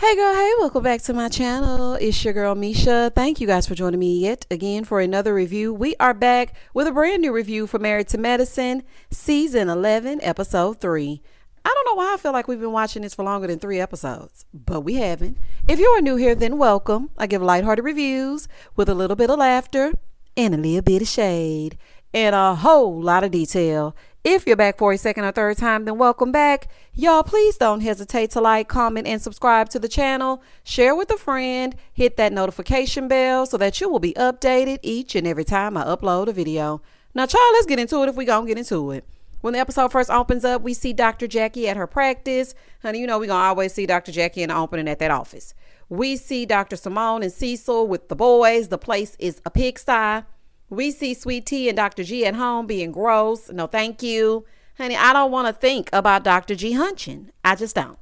Hey girl, hey, welcome back to my channel. It's your girl Misha. Thank you guys for joining me yet again for another review. We are back with a brand new review for Married to Medicine, Season 11, Episode 3. I don't know why I feel like we've been watching this for longer than 3 episodes, but we haven't. If you are new here, then welcome. I give lighthearted reviews with a little bit of laughter and a little bit of shade and a whole lot of detail. If you're back for a second or third time, then welcome back. Y'all, please don't hesitate to like, comment, and subscribe to the channel. Share with a friend. Hit that notification bell so that you will be updated each and every time I upload a video. Now, child, let's get into it if we gonna get into it. When the episode first opens up, we see Dr. Jackie at her practice. Honey, you know we're gonna always see Dr. Jackie in the opening at that office. We see Dr. Simone and Cecil with the boys. The place is a pigsty. We see Sweet Tea and Dr. G at home being gross. No, thank you. Honey, I don't want to think about Dr. G hunching. I just don't.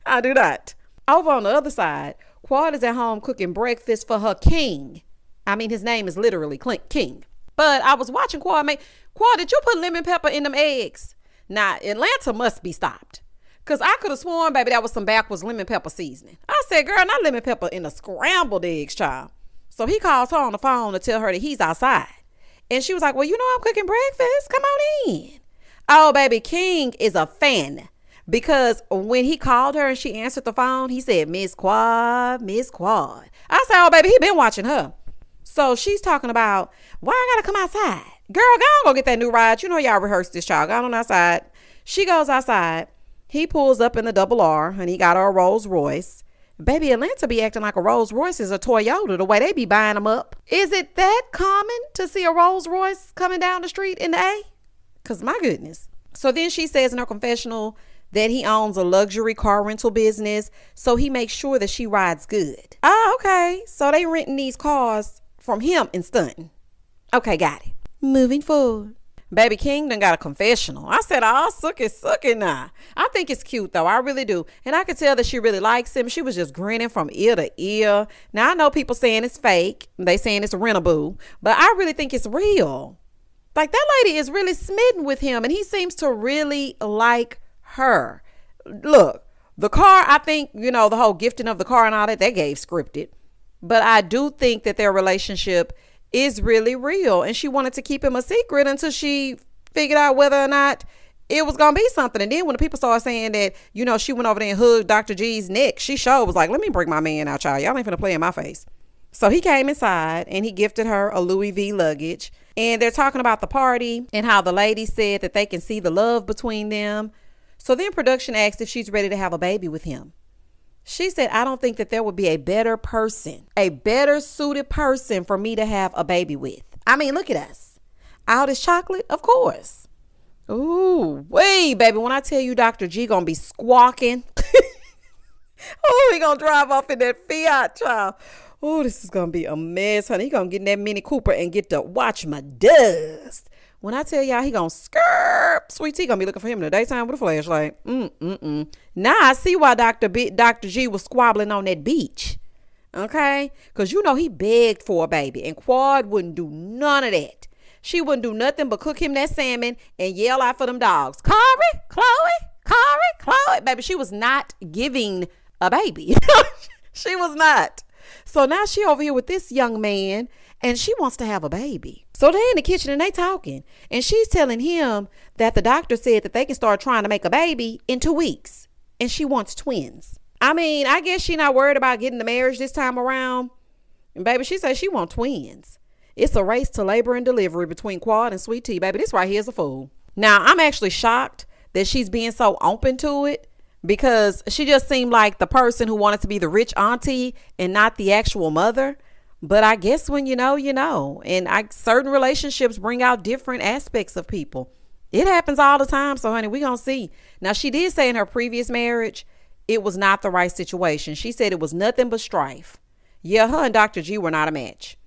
I do not. Over on the other side, Quad is at home cooking breakfast for her king. I mean, his name is literally King. But I was watching Quad make... Quad, did you put lemon pepper in them eggs? Now, Atlanta must be stopped. Because I could have sworn, baby, that was some backwards lemon pepper seasoning. I said, girl, not lemon pepper in the scrambled eggs, child. So he calls her on the phone to tell her that he's outside. And she was like, well, you know I'm cooking breakfast. Come on in. Oh, baby, King is a fan. Because when he called her and she answered the phone, he said, Miss Quad, Miss Quad. I said, oh, baby, he been watching her. So she's talking about, why I gotta come outside? Girl, go get that new ride. You know y'all rehearsed this, child. Go on outside. She goes outside. He pulls up in the double R and he got her a Rolls Royce. Baby, Atlanta be acting like a Rolls Royce is a Toyota the way they be buying them up. Is it that common to see a Rolls Royce coming down the street in the A? Because my goodness. So then she says in her confessional that he owns a luxury car rental business. So he makes sure that she rides good. Oh, okay. So they renting these cars from him and stunting. Okay, got it. Moving forward. Baby King done got a confessional. I said, oh, sucky now. I think it's cute, though. I really do. And I could tell that she really likes him. She was just grinning from ear to ear. Now, I know people saying it's fake. They saying it's a rent-a-boo. But I really think it's real. Like, that lady is really smitten with him. And he seems to really like her. Look, the car, I think, you know, the whole gifting of the car and all that, they gave scripted. But I do think that their relationship is really real, and she wanted to keep him a secret until she figured out whether or not it was gonna be something. And then when the people started saying that, you know, she went over there and hugged Dr. G's neck, she sure was like, let me bring my man out, y'all. Y'all ain't finna play in my face. So he came inside and he gifted her a Louis V luggage, and they're talking about the party and how the lady said that they can see the love between them. So then production asked if she's ready to have a baby with him. She said, I don't think that there would be a better person, a better suited person for me to have a baby with. I mean, look at us. All this chocolate, of course. Ooh, wait, baby. When I tell you Dr. G gonna be squawking. Oh, he gonna drive off in that Fiat, child. Oh, this is gonna be a mess, honey. He gonna get in that Mini Cooper and get to watch my dust. When I tell y'all he gonna skirt, Sweet Tea gonna be looking for him in the daytime with a flashlight. Now I see why Dr. G was squabbling on that beach. Okay? Because you know he begged for a baby, and Quad wouldn't do none of that. She wouldn't do nothing but cook him that salmon and yell out for them dogs. Corey, Chloe. Baby, she was not giving a baby. She was not. So now she over here with this young man, and she wants to have a baby. So they're in the kitchen and they talking. And she's telling him that the doctor said that they can start trying to make a baby in 2 weeks. And she wants twins. I mean, I guess she not worried about getting the marriage this time around. And baby, she says she wants twins. It's a race to labor and delivery between Quad and Sweet Tea. Baby, this right here is a fool. Now, I'm actually shocked that she's being so open to it, because she just seemed like the person who wanted to be the rich auntie and not the actual mother. But I guess when you know, you know. And certain relationships bring out different aspects of people. It happens all the time. So, honey, we gonna see. Now, she did say in her previous marriage, it was not the right situation. She said it was nothing but strife. Yeah, her and Dr. G were not a match.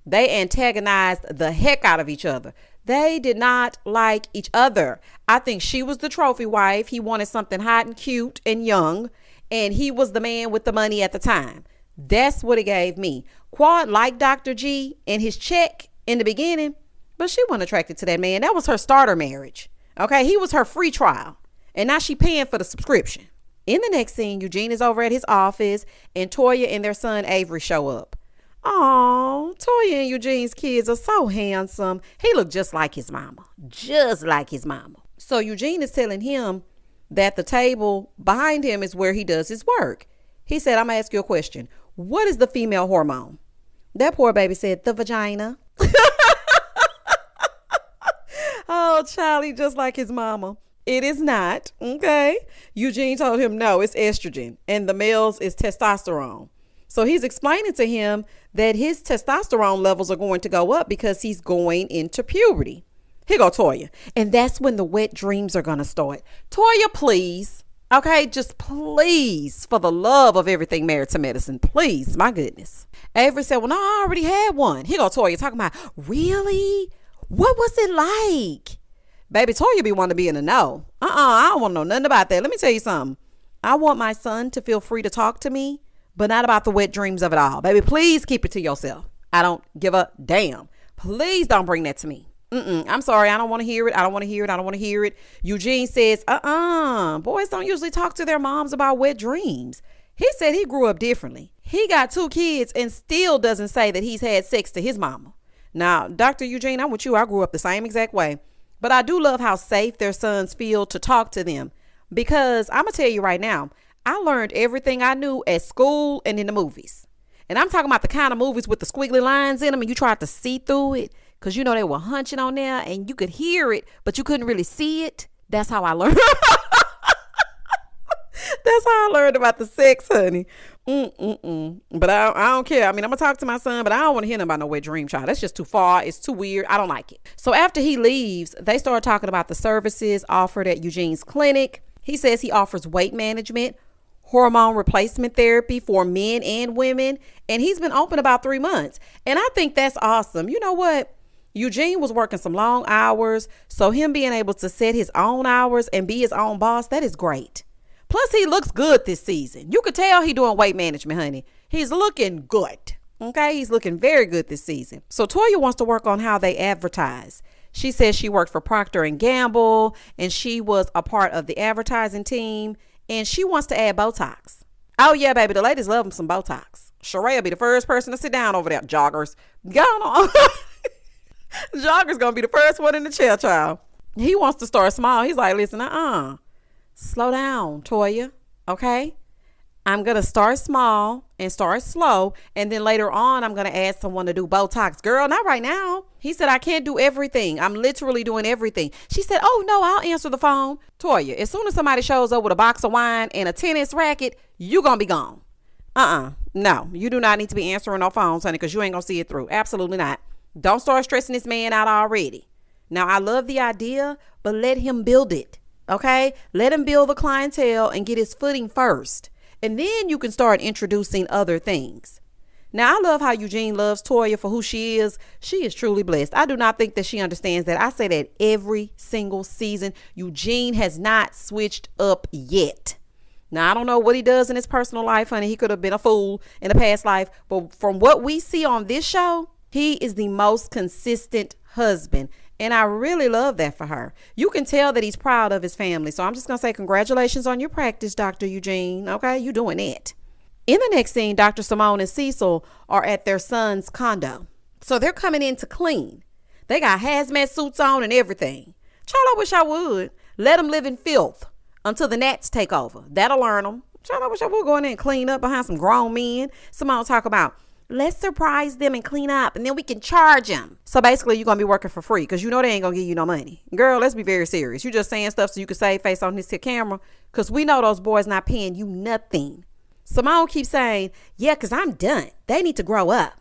They antagonized the heck out of each other. They did not like each other. I think she was the trophy wife. He wanted something hot and cute and young. And he was the man with the money at the time. That's what it gave me. Quad liked Dr. G and his check in the beginning, but she wasn't attracted to that man. That was her starter marriage. Okay, he was her free trial. And now she paying for the subscription. In the next scene, Eugene is over at his office and Toya and their son Avery show up. Oh, Toya and Eugene's kids are so handsome. He looked just like his mama. Just like his mama. So Eugene is telling him that the table behind him is where he does his work. He said, I'm going to ask you a question. What is the female hormone? That poor baby said, the vagina. Oh, Charlie, just like his mama. It is not. Okay. Eugene told him, no, it's estrogen. And the male's is testosterone. So he's explaining to him that his testosterone levels are going to go up because he's going into puberty. Here go Toya. And that's when the wet dreams are going to start. Toya, please. Okay, just please, for the love of everything Married to Medicine, please, my goodness. Avery said, well, no, I already had one. Here go Toya talking about, really? What was it like? Baby, Toya be wanting to be in the know. I don't want to know nothing about that. Let me tell you something. I want my son to feel free to talk to me, but not about the wet dreams of it all. Baby, please keep it to yourself. I don't give a damn. Please don't bring that to me. I'm sorry. I don't want to hear it. I don't want to hear it. I don't want to hear it. Eugene says, boys don't usually talk to their moms about wet dreams. He said he grew up differently. He got 2 kids and still doesn't say that he's had sex to his mama. Now, Dr. Eugene, I'm with you. I grew up the same exact way. But I do love how safe their sons feel to talk to them. Because I'm going to tell you right now, I learned everything I knew at school and in the movies. And I'm talking about the kind of movies with the squiggly lines in them and you tried to see through it. Because, you know, they were hunching on there and you could hear it, but you couldn't really see it. That's how I learned. That's how I learned about the sex, honey. But I don't care. I mean, I'm going to talk to my son, but I don't want to hear nothing about no wet dream child. That's just too far. It's too weird. I don't like it. So after he leaves, they start talking about the services offered at Eugene's clinic. He says he offers weight management, hormone replacement therapy for men and women. And he's been open about 3 months. And I think that's awesome. You know what? Eugene was working some long hours. So him being able to set his own hours and be his own boss, that is great. Plus, he looks good this season. You could tell he doing weight management, honey. He's looking good. Okay, he's looking very good this season. So Toya wants to work on how they advertise. She says she worked for Procter & Gamble and she was a part of the advertising team and she wants to add Botox. Oh, yeah, baby. The ladies love them some Botox. Sheree will be the first person to sit down over there. Joggers. Go on. Jogger's going to be the first one in the chair, child. He wants to start small. He's like, listen, slow down, Toya. Okay. I'm going to start small and start slow. And then later on, I'm going to ask someone to do Botox. Girl, not right now. He said, I can't do everything. I'm literally doing everything. She said, oh, no, I'll answer the phone. Toya, as soon as somebody shows up with a box of wine and a tennis racket, you going to be gone. No, you do not need to be answering no phones, honey, because you ain't going to see it through. Absolutely not. Don't start stressing this man out already. Now, I love the idea, but let him build it. Okay, let him build the clientele and get his footing first. And then you can start introducing other things. Now, I love how Eugene loves Toya for who she is. She is truly blessed. I do not think that she understands that. I say that every single season. Eugene has not switched up yet. Now, I don't know what he does in his personal life, honey. He could have been a fool in a past life. But from what we see on this show, he is the most consistent husband. And I really love that for her. You can tell that he's proud of his family. So I'm just going to say congratulations on your practice, Dr. Eugene. Okay, you're doing it. In the next scene, Dr. Simone and Cecil are at their son's condo. So they're coming in to clean. They got hazmat suits on and everything. Child, I wish I would. Let them live in filth until the gnats take over. That'll learn them. Child, I wish I would go in there and clean up behind some grown men. Simone talk about, let's surprise them and clean up and then we can charge them. So basically you're going to be working for free because you know they ain't going to give you no money. Girl, let's be very serious. You just saying stuff so you can save face on this here camera because we know those boys not paying you nothing. Simone keeps saying, yeah, because I'm done. They need to grow up.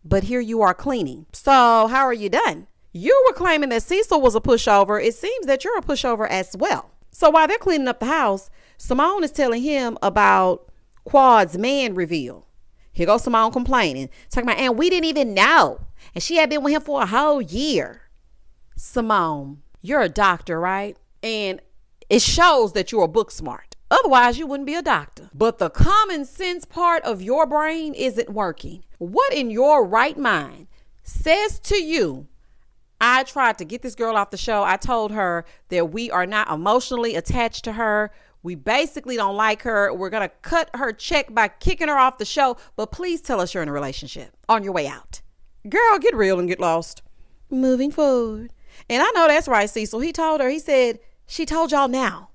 But here you are cleaning. So how are you done? You were claiming that Cecil was a pushover. It seems that you're a pushover as well. So while they're cleaning up the house, Simone is telling him about Quad's man reveal. Here goes Simone complaining, talking about, and we didn't even know. And she had been with him for a whole year. Simone, you're a doctor, right? And it shows that you're book smart. Otherwise, you wouldn't be a doctor. But the common sense part of your brain isn't working. What in your right mind says to you, I tried to get this girl off the show. I told her that we are not emotionally attached to her. We basically don't like her. We're going to cut her check by kicking her off the show. But please tell us you're in a relationship on your way out. Girl, get real and get lost. Moving forward. And I know that's right, Cecil. He told her, he said, she told y'all now.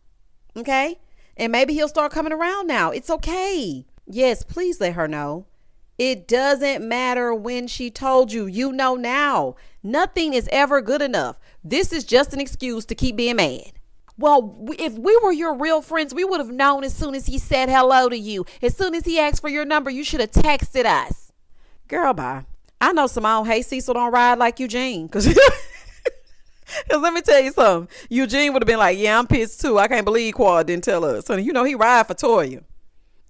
Okay? And maybe he'll start coming around now. It's okay. Yes, please let her know. It doesn't matter when she told you. You know now. Nothing is ever good enough. This is just an excuse to keep being mad. Well, if we were your real friends, we would have known as soon as he said hello to you. As soon as he asked for your number, you should have texted us. Girl, bye. I know Simone hates Cecil don't ride like Eugene. Because let me tell you something. Eugene would have been like, yeah, I'm pissed too. I can't believe Quad didn't tell us. Honey, you know he ride for Toya.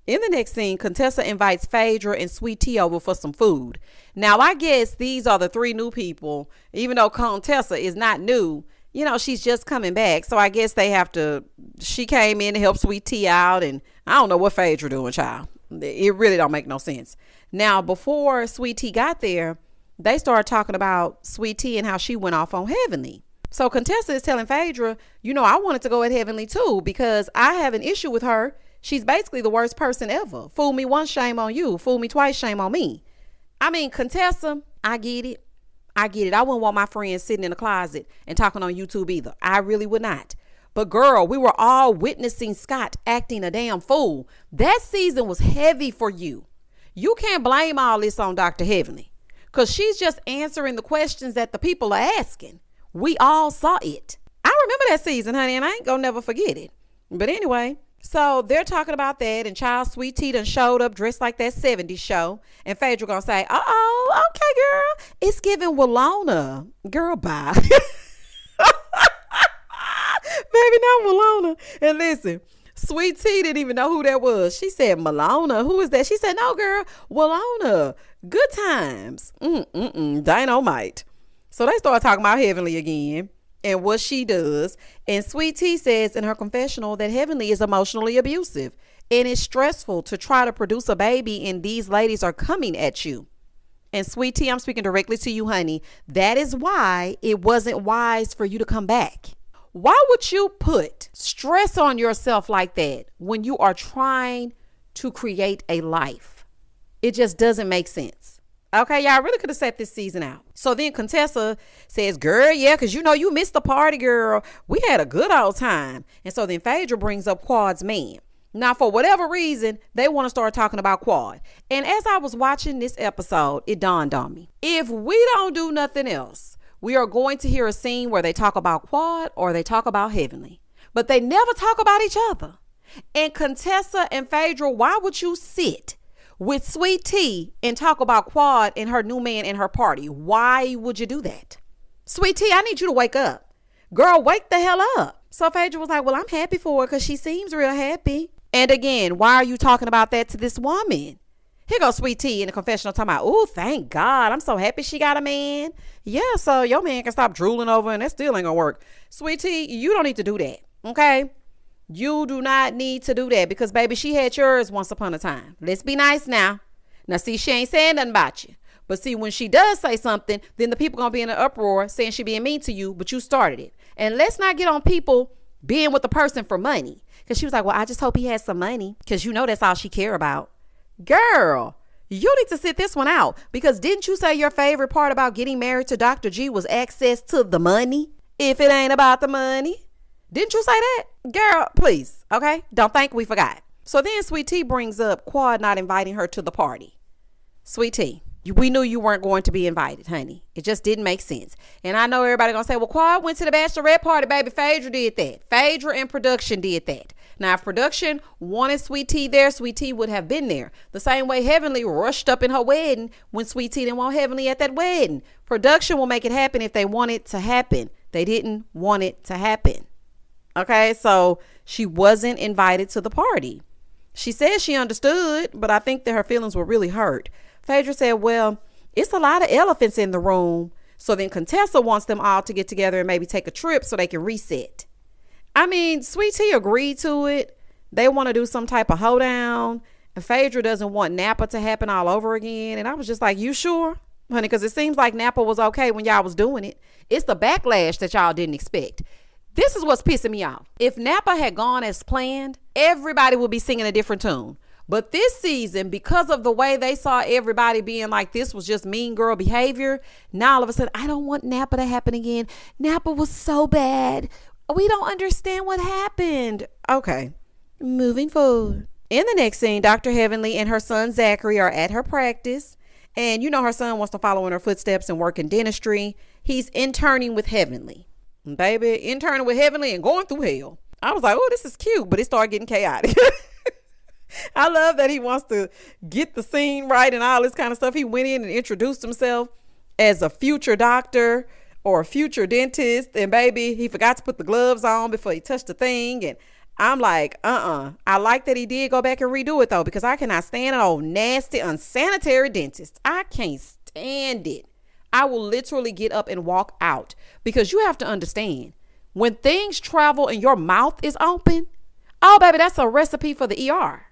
In the next scene, Contessa invites Phaedra and Sweet Tea over for some food. Now, I guess these are the three new people. Even though Contessa is not new, you know, she's just coming back. So I guess she came in to help Sweet Tea out. And I don't know what Phaedra doing, child. It really don't make no sense. Now, before Sweet Tea got there, they started talking about Sweet Tea and how she went off on Heavenly. So Contessa is telling Phaedra, you know, I wanted to go at Heavenly too because I have an issue with her. She's basically the worst person ever. Fool me once, shame on you. Fool me twice, shame on me. I mean, Contessa, I get it. I wouldn't want my friends sitting in the closet and talking on YouTube either. I really would not. But girl, we were all witnessing Scott acting a damn fool. That season was heavy for you. You can't blame all this on Dr. Heavenly because she's just answering the questions that the people are asking. We all saw it. I remember that season, honey, and I ain't gonna never forget it. But anyway, so they're talking about that, and Child Sweet Tea done showed up dressed like that 70s show. And Phaedra gonna say, uh-oh, okay, girl. It's giving Walona. Girl, bye. Baby, not Walona. And listen, Sweet Tea didn't even know who that was. She said, Malona, who is that? She said, no, girl, Walona. Good times. Dynamite. So they start talking about Heavenly again and what she does. And Sweet Tea says in her confessional that Heavenly is emotionally abusive and it's stressful to try to produce a baby and these ladies are coming at you. And Sweet Tea, I'm speaking directly to you, honey. That is why it wasn't wise for you to come back. Why would you put stress on yourself like that when you are trying to create a life? It just doesn't make sense. Okay, y'all really could have set this season out. So then Contessa says, girl, yeah, because you know you missed the party, girl. We had a good old time. And so then Phaedra brings up Quad's man. Now, for whatever reason, they want to start talking about Quad. And as I was watching this episode, it dawned on me. If we don't do nothing else, we are going to hear a scene where they talk about Quad or they talk about Heavenly. But they never talk about each other. And Contessa and Phaedra, why would you sit with Sweet Tea and talk about Quad and her new man and her party? Why would you do that? Sweet Tea, I need you to wake up. Girl, wake the hell up. So Phaedra was like, well, I'm happy for her because she seems real happy. And again, why are you talking about that to this woman? Here goes Sweet Tea in the confessional talking about, oh, thank God. I'm so happy she got a man. Yeah, so your man can stop drooling over and that still ain't gonna work. Sweet Tea, you don't need to do that. Okay? You do not need to do that because, baby, she had yours once upon a time. Let's be nice now. Now, see, she ain't saying nothing about you. But see, when she does say something, then the people going to be in an uproar saying she being mean to you, but you started it. And let's not get on people being with the person for money. Because she was like, well, I just hope he has some money because you know that's all she care about. Girl, you need to sit this one out because didn't you say your favorite part about getting married to Dr. G was access to the money? If it ain't about the money. Didn't you say that? Girl, please. Okay. Don't think we forgot. So then Sweet Tea brings up Quad not inviting her to the party. Sweet Tea, we knew you weren't going to be invited, honey. It just didn't make sense. And I know everybody gonna say, well, Quad went to the bachelorette party, baby. Phaedra did that. Phaedra and production did that. Now, if production wanted Sweet Tea there, Sweet Tea would have been there. The same way Heavenly rushed up in her wedding when Sweet Tea didn't want Heavenly at that wedding. Production will make it happen if they want it to happen. They didn't want it to happen. Okay, so she wasn't invited to the party. She said she understood, but I think that her feelings were really hurt. Phaedra said, well, it's a lot of elephants in the room. So then Contessa wants them all to get together and maybe take a trip so they can reset. I mean, Sweet Tea agreed to it. They want to do some type of hoedown. And Phaedra doesn't want Napa to happen all over again. And I was just like, you sure? Honey, because it seems like Napa was okay when y'all was doing it. It's the backlash that y'all didn't expect. This is what's pissing me off. If Napa had gone as planned, everybody would be singing a different tune. But this season, because of the way they saw everybody being like this was just mean girl behavior, now all of a sudden, I don't want Napa to happen again. Napa was so bad. We don't understand what happened. Okay, moving forward. In the next scene, Dr. Heavenly and her son Zachary are at her practice. And you know her son wants to follow in her footsteps and work in dentistry. He's interning with Heavenly. Baby, interning with Heavenly and going through hell. I was like, oh, this is cute, but it started getting chaotic. I love that he wants to get the scene right and all this kind of stuff. He went in and introduced himself as a future doctor or a future dentist. And baby, he forgot to put the gloves on before he touched the thing. And I'm like, I like that he did go back and redo it though, because I cannot stand an old nasty, unsanitary dentist. I can't stand it. I will literally get up and walk out, because you have to understand, when things travel and your mouth is open, oh baby, that's a recipe for the ER.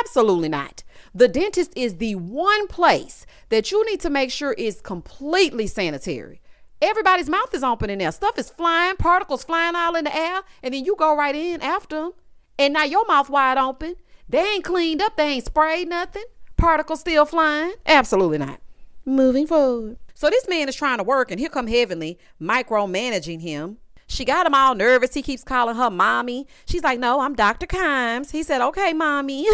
Absolutely not. The dentist is the one place that you need to make sure is completely sanitary. Everybody's mouth is open in there. Stuff is flying, particles flying all in the air, and then you go right in after them. And now your mouth wide open. They ain't cleaned up. They ain't sprayed nothing. Particles still flying. Absolutely not. Moving forward. So this man is trying to work, and here come Heavenly micromanaging him. She got him all nervous. He keeps calling her mommy. She's like, no, I'm Dr. Kimes. He said, okay, mommy.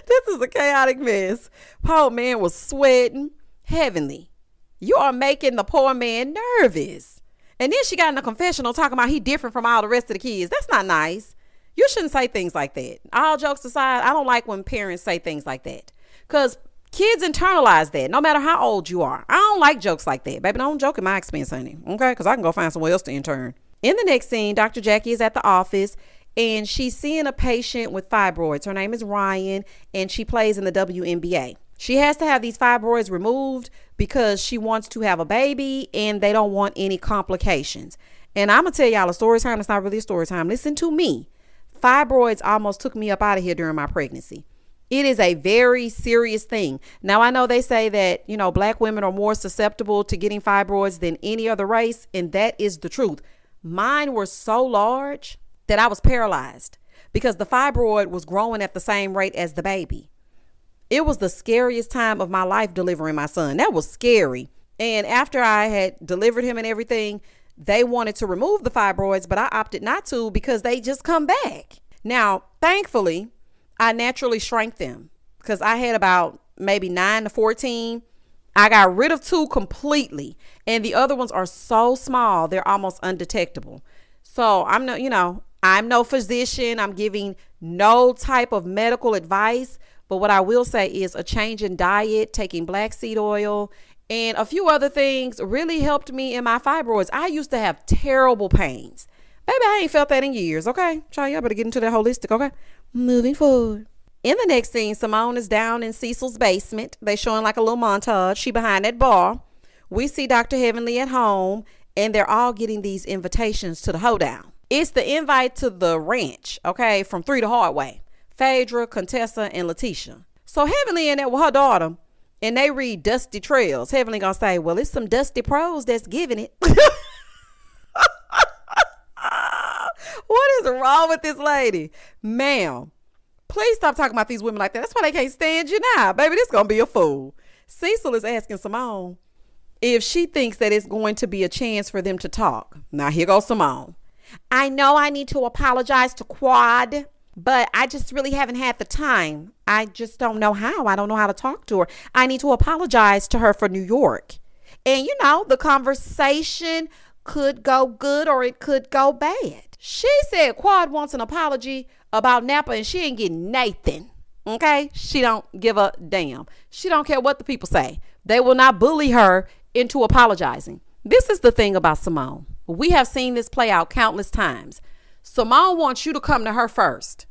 This is a chaotic mess. Poor man was sweating. Heavenly, you are making the poor man nervous. And then she got in a confessional talking about he different from all the rest of the kids. That's not nice. You shouldn't say things like that. All jokes aside, I don't like when parents say things like that, because kids internalize that no matter how old you are. I don't like jokes like that. Baby, don't joke at my expense, honey. Okay? Because I can go find somewhere else to intern. In the next scene, Dr. Jackie is at the office and she's seeing a patient with fibroids. Her name is Ryan and she plays in the WNBA. She has to have these fibroids removed because she wants to have a baby and they don't want any complications. And I'm going to tell y'all a story time. It's not really a story time. Listen to me. Fibroids almost took me up out of here during my pregnancy. It is a very serious thing. Now, I know they say that, Black women are more susceptible to getting fibroids than any other race. And that is the truth. Mine were so large that I was paralyzed because the fibroid was growing at the same rate as the baby. It was the scariest time of my life delivering my son. That was scary. And after I had delivered him and everything, they wanted to remove the fibroids, but I opted not to because they just come back. Now, thankfully, I naturally shrank them because I had about maybe 9 to 14. I got rid of 2 completely. And the other ones are so small, they're almost undetectable. So I'm no physician. I'm giving no type of medical advice. But what I will say is a change in diet, taking black seed oil, and a few other things really helped me in my fibroids. I used to have terrible pains. Baby, I ain't felt that in years. Okay. Try, y'all better get into that holistic. Okay. Moving forward. In the next scene, Simone is down in Cecil's basement. They showing like a little montage. She behind that bar. We see Dr. Heavenly at home, and they're all getting these invitations to the hoedown. It's the invite to the ranch, okay, from 3 to Hardway. Phaedra, Contessa, and Letitia. So Heavenly in there with her daughter, and they read Dusty Trails. Heavenly gonna say, well, it's some Dusty Pros that's giving it. What is wrong with this lady? Ma'am, please stop talking about these women like that. That's why they can't stand you now. Baby, this gonna be a fool. Cecil is asking Simone if she thinks that it's going to be a chance for them to talk. Now, here goes Simone. I know I need to apologize to Quad, but I just really haven't had the time. I just don't know how. I don't know how to talk to her. I need to apologize to her for New York. And, the conversation could go good or it could go bad. She said Quad wants an apology about Napa and she ain't getting Nathan. Okay? She don't give a damn. She don't care what the people say. They will not bully her into apologizing. This is the thing about Simone. We have seen this play out countless times. Simone wants you to come to her first.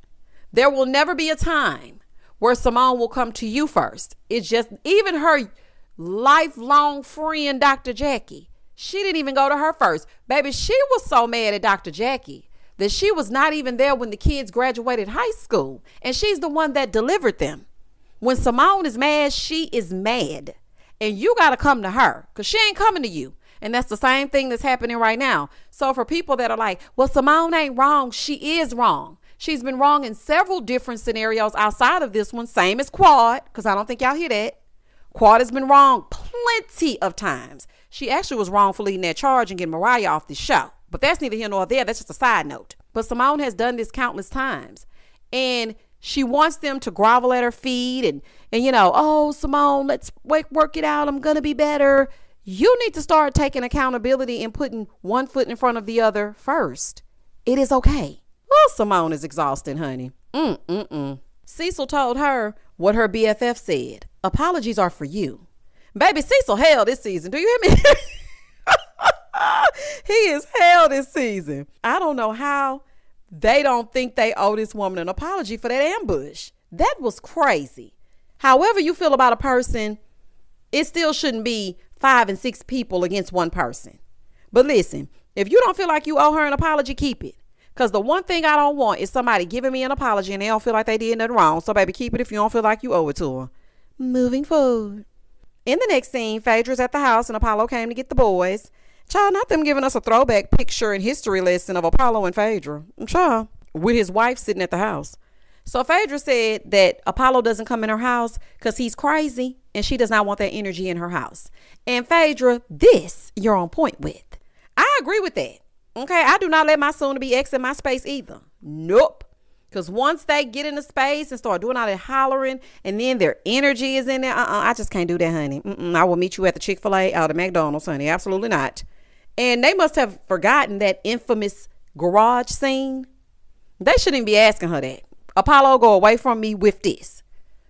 There will never be a time where Simone will come to you first. It's just even her lifelong friend, Dr. Jackie. She didn't even go to her first. Baby, she was so mad at Dr. Jackie that she was not even there when the kids graduated high school. And she's the one that delivered them. When Simone is mad, she is mad. And you got to come to her because she ain't coming to you. And that's the same thing that's happening right now. So for people that are like, well, Simone ain't wrong, she is wrong. She's been wrong in several different scenarios outside of this one. Same as Quad, because I don't think y'all hear that. Quad has been wrong plenty of times. She actually was wrong for leading that charge and getting Mariah off the show. But that's neither here nor there. That's just a side note. But Simone has done this countless times. And she wants them to grovel at her feet and oh, Simone, let's work it out. I'm going to be better. You need to start taking accountability and putting one foot in front of the other first. It is okay. Well, Simone is exhausting, honey. Cecil told her what her BFF said. Apologies are for you. Baby, Cecil hell this season. Do you hear me? He is hell this season. I don't know how they don't think they owe this woman an apology for that ambush. That was crazy. However you feel about a person, it still shouldn't be 5 and 6 people against one person. But listen, if you don't feel like you owe her an apology, keep it. Because the one thing I don't want is somebody giving me an apology and they don't feel like they did nothing wrong. So baby, keep it if you don't feel like you owe it to her. Moving forward. In the next scene, Phaedra's at the house and Apollo came to get the boys. Child, not them giving us a throwback picture and history lesson of Apollo and Phaedra. Child, with his wife sitting at the house. So Phaedra said that Apollo doesn't come in her house because he's crazy and she does not want that energy in her house. And Phaedra, this you're on point with. I agree with that. Okay, I do not let my soon-to-be ex in my space either. Nope. Because once they get into space and start doing all that hollering and then their energy is in there, I just can't do that, honey. I will meet you at the Chick-fil-A or the McDonald's, honey. Absolutely not. And they must have forgotten that infamous garage scene. They shouldn't be asking her that. Apollo, go away from me with this.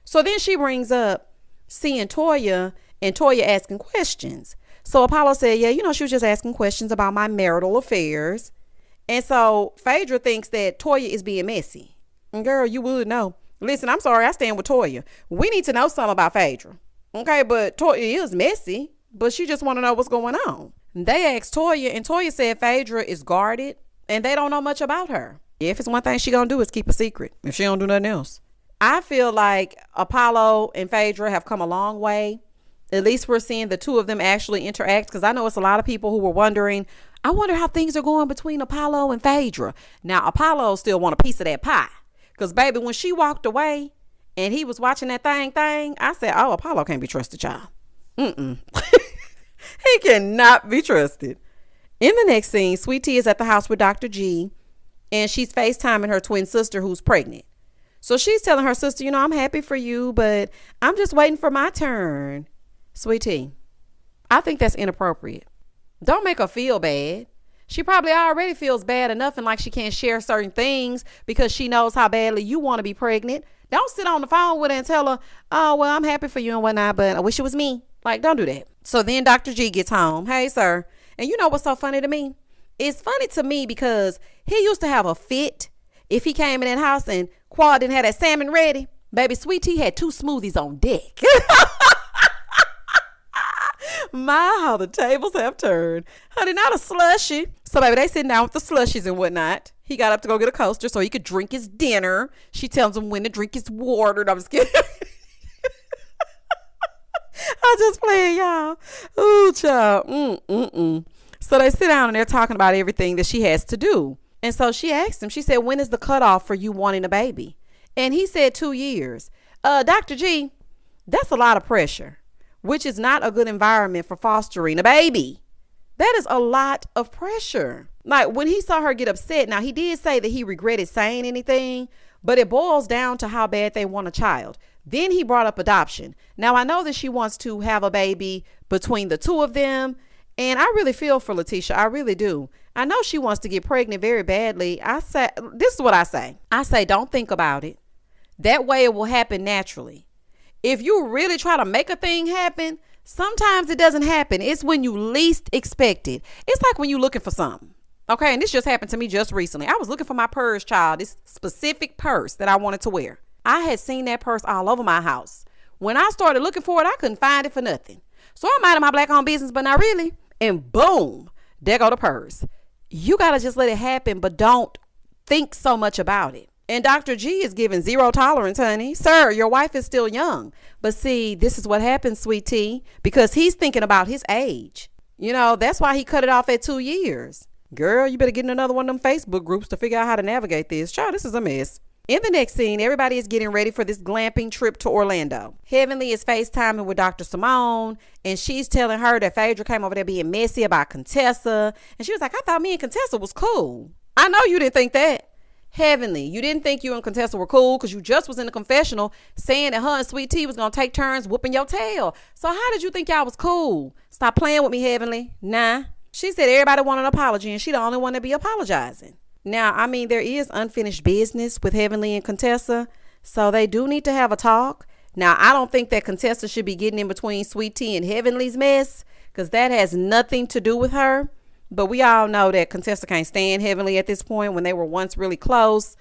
So then she brings up seeing Toya and Toya asking questions. So Apollo said, yeah, she was just asking questions about my marital affairs. And so Phaedra thinks that Toya is being messy. And girl, you would know. Listen, I'm sorry, I stand with Toya. We need to know something about Phaedra. Okay, but Toya is messy, but she just want to know what's going on. They asked Toya, and Toya said Phaedra is guarded, and they don't know much about her. If it's one thing she gonna do is keep a secret, if she don't do nothing else. I feel like Apollo and Phaedra have come a long way. At least we're seeing the two of them actually interact, because I know it's a lot of people who were wondering, I wonder how things are going between Apollo and Phaedra. Now, Apollo still want a piece of that pie. Because, baby, when she walked away and he was watching that thing, I said, oh, Apollo can't be trusted, y'all. He cannot be trusted. In the next scene, Sweet Tea is at the house with Dr. G, and she's FaceTiming her twin sister who's pregnant. So she's telling her sister, I'm happy for you, but I'm just waiting for my turn. Sweet Tea, I think that's inappropriate. Don't make her feel bad. She probably already feels bad enough and like she can't share certain things because she knows how badly you want to be pregnant. Don't sit on the phone with her and tell her, oh, well, I'm happy for you and whatnot, but I wish it was me. Like, don't do that. So then Dr. G gets home. Hey, sir. And you know what's so funny to me? It's funny to me because he used to have a fit if he came in that house and Quad didn't have that salmon ready. Baby, Sweet Tea had 2 smoothies on deck. My, how the tables have turned. Honey, not a slushie. So, baby, they sitting down with the slushies and whatnot. He got up to go get a coaster so he could drink his dinner. She tells him when to drink his water. I'm just kidding. I just playing, y'all. Ooh, child. So they sit down and they're talking about everything that she has to do. And so she asked him, she said, when is the cutoff for you wanting a baby? And he said 2 years. Dr. G, that's a lot of pressure, which is not a good environment for fostering a baby. That is a lot of pressure. Like when he saw her get upset, now he did say that he regretted saying anything, but it boils down to how bad they want a child. Then he brought up adoption. Now I know that she wants to have a baby between the two of them. And I really feel for Letitia. I really do. I know she wants to get pregnant very badly. I say, this is what I say. I say, don't think about it. That way it will happen naturally. If you really try to make a thing happen, sometimes it doesn't happen. It's when you least expect it. It's like when you're looking for something. Okay. And this just happened to me just recently. I was looking for my purse, child, this specific purse that I wanted to wear. I had seen that purse all over my house. When I started looking for it, I couldn't find it for nothing. So I'm minding my black-owned business, but not really. And boom, there go the purse. You got to just let it happen, but don't think so much about it. And Dr. G is giving 0 tolerance, honey. Sir, your wife is still young. But see, this is what happens, Sweet Tea, because he's thinking about his age. That's why he cut it off at 2 years. Girl, you better get in another one of them Facebook groups to figure out how to navigate this. Child, this is a mess. In the next scene, everybody is getting ready for this glamping trip to Orlando. Heavenly is FaceTiming with Dr. Simone, and she's telling her that Phaedra came over there being messy about Contessa. And she was like, I thought me and Contessa was cool. I know you didn't think that. Heavenly, you didn't think you and Contessa were cool because you just was in the confessional saying that her and Sweet Tea was going to take turns whooping your tail. So how did you think y'all was cool? Stop playing with me, Heavenly. Nah. She said everybody wanted an apology, and she the only one to be apologizing. Now, there is unfinished business with Heavenly and Contessa, so they do need to have a talk. Now, I don't think that Contessa should be getting in between Sweet Tea and Heavenly's mess, because that has nothing to do with her. But we all know that Contessa can't stand Heavenly at this point when they were once really close.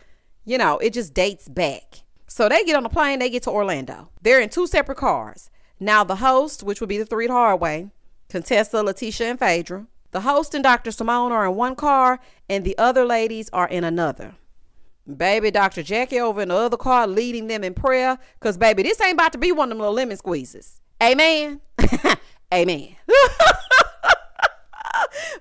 It just dates back. So they get on the plane, they get to Orlando. They're in 2 separate cars. Now, the host, which would be the 3 the hard way, Contessa, Letitia, and Phaedra. The host and Dr. Simone are in one car, and the other ladies are in another. Baby, Dr. Jackie over in the other car leading them in prayer, because, baby, this ain't about to be one of them little lemon squeezes. Amen? Amen.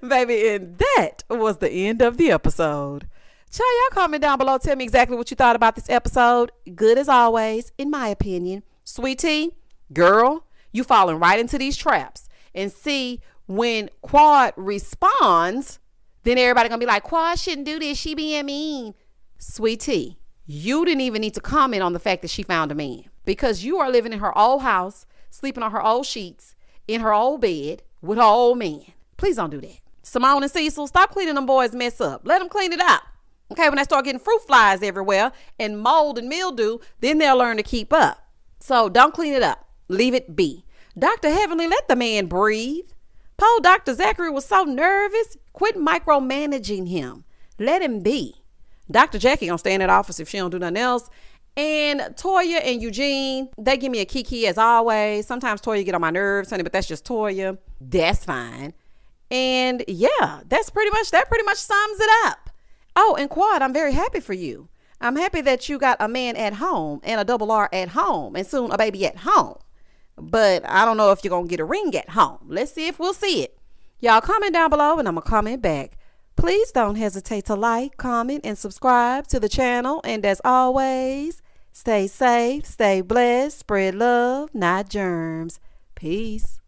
Baby, and that was the end of the episode. Y'all comment down below. Tell me exactly what you thought about this episode. Good as always, in my opinion. Sweet Tea, girl, you falling right into these traps. And see, when Quad responds, then everybody gonna be like, Quad shouldn't do this, she being mean. Sweet Tea, you didn't even need to comment on the fact that she found a man, because you are living in her old house, sleeping on her old sheets, in her old bed with her old man. Please don't do that. Simone and Cecil, stop cleaning them boys' mess up. Let them clean it up. Okay, when they start getting fruit flies everywhere and mold and mildew, then they'll learn to keep up. So don't clean it up. Leave it be. Dr. Heavenly, let the man breathe. Poor Dr. Zachary was so nervous. Quit micromanaging him. Let him be. Dr. Jackie gonna stay in that office if she don't do nothing else. And Toya and Eugene, they give me a kiki as always. Sometimes Toya get on my nerves, honey, but that's just Toya. That's fine. And yeah, that pretty much sums it up. Oh, and Quad, I'm very happy for you. I'm happy that you got a man at home and a double R at home and soon a baby at home. But I don't know if you're going to get a ring at home. Let's see if we'll see it. Y'all comment down below and I'm going to comment back. Please don't hesitate to like, comment, and subscribe to the channel. And as always, stay safe, stay blessed, spread love, not germs. Peace.